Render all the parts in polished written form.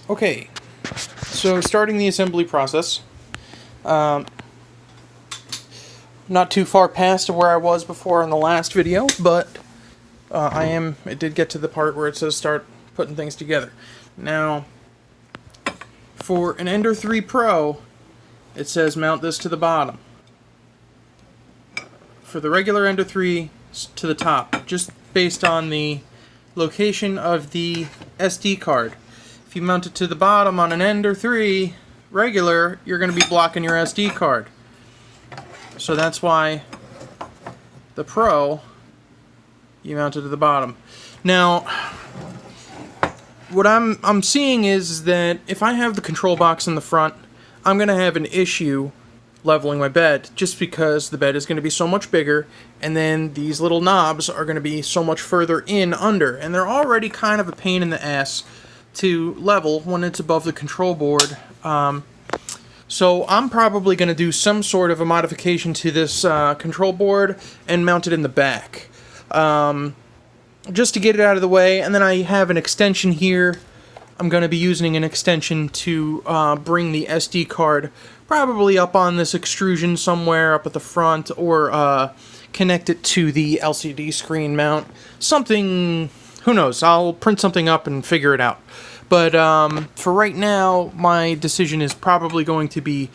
Okay, so starting the assembly process. Um, Not too far past where I was before in the last video, but it did get to the part where it says start putting things together. Now, for an Ender 3 Pro, it says mount this to the bottom. For the regular Ender 3, to the top, just based on the location of the SD card. If you mount it to the bottom on an Ender 3 regular, you're going to be blocking your SD card. So that's why the Pro, you mount it to the bottom. Now, what I'm seeing is that if I have the control box in the front, I'm going to have an issue leveling my bed, just because the bed is going to be so much bigger, and then these little knobs are going to be so much further in under, and they're already kind of a pain in the ass to level when it's above the control board. So I'm probably going to do some sort of a modification to this control board and mount it in the back, just to get it out of the way. And then I have an extension here. I'm going to be using an extension to bring the SD card probably up on this extrusion somewhere up at the front, or connect it to the LCD screen mount. Something, who knows, I'll print something up and figure it out. But for right now, my decision is probably going to be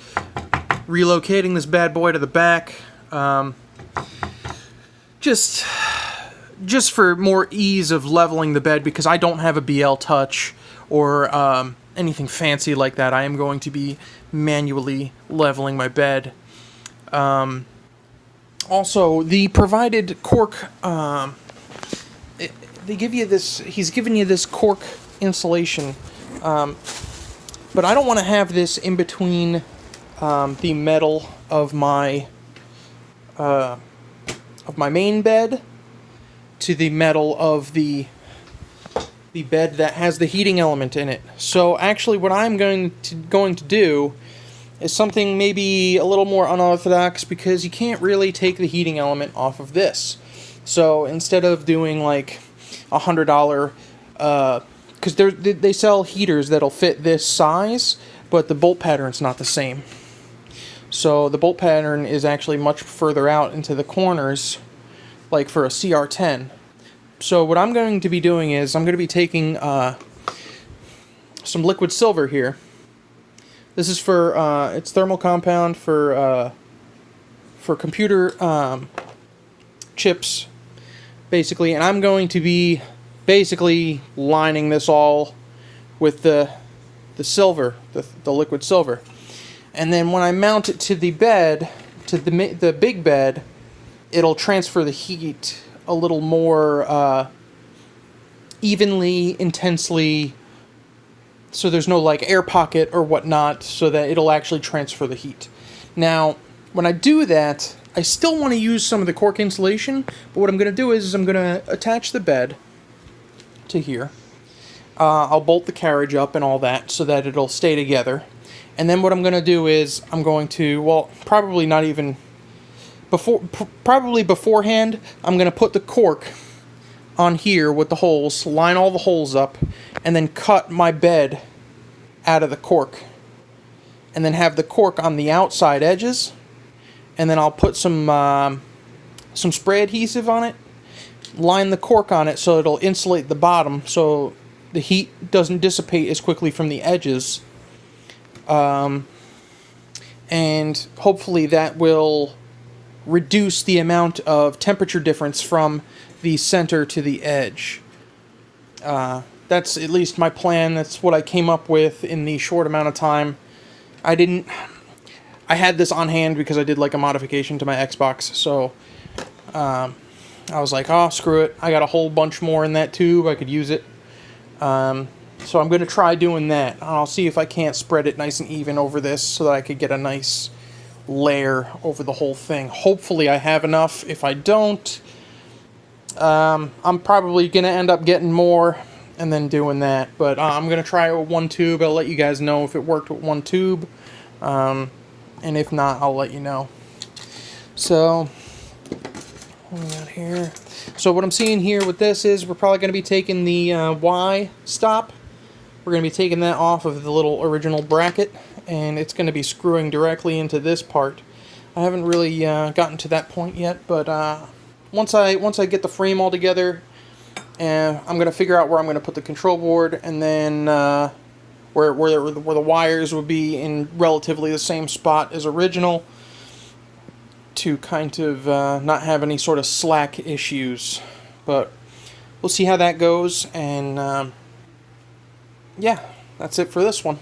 relocating this bad boy to the back, just for more ease of leveling the bed, because I don't have a BL Touch or anything fancy like that. I am going to be manually leveling my bed. Also, the provided cork, they give you this, he's giving you this cork insulation, but I don't want to have this in between the metal of my main bed to the metal of the bed that has the heating element in it. So actually what I'm going to do is something maybe a little more unorthodox, because you can't really take the heating element off of this. So instead of doing like $100, because they sell heaters that'll fit this size, but the bolt pattern's not the same. So the bolt pattern is actually much further out into the corners, like for a CR10. So what I'm going to be doing is I'm going to be taking some liquid silver here. This is for it's thermal compound for computer chips, basically, and I'm going to be basically lining this all with the silver, the liquid silver. And then when I mount it to the bed, to the big bed, it'll transfer the heat a little more evenly, intensely, so there's no like air pocket or whatnot, so that it'll actually transfer the heat. Now, when I do that, I still want to use some of the cork insulation, but what I'm going to do is I'm going to attach the bed to here. I'll bolt the carriage up and all that so that it'll stay together. And then what I'm going to do is I'm going to, well, probably not even probably beforehand, I'm going to put the cork on here with the holes, line all the holes up, and then cut my bed out of the cork. And then have the cork on the outside edges, and then I'll put some spray adhesive on it, line the cork on it so it'll insulate the bottom so the heat doesn't dissipate as quickly from the edges. And hopefully that will reduce the amount of temperature difference from the center to the edge. That's at least my plan. That's what I came up with in the short amount of time. I had this on hand because I did like a modification to my Xbox, so I was like, oh, screw it. I got a whole bunch more in that tube. I could use it. So I'm going to try doing that. I'll see if I can't spread it nice and even over this so that I could get a nice layer over the whole thing. Hopefully I have enough. If I don't, I'm probably going to end up getting more and then doing that. But I'm going to try it with one tube. I'll let you guys know if it worked with one tube. And if not, I'll let you know. So, what we got here? So what I'm seeing here with this is we're probably going to be taking the Y stop We're going to be taking that off of the little original bracket, and it's going to be screwing directly into this part. I haven't really gotten to that point yet, but once I get the frame all together, I'm going to figure out where I'm going to put the control board, and then where the wires will be in relatively the same spot as original, to kind of not have any sort of slack issues. But we'll see how that goes, and yeah, that's it for this one.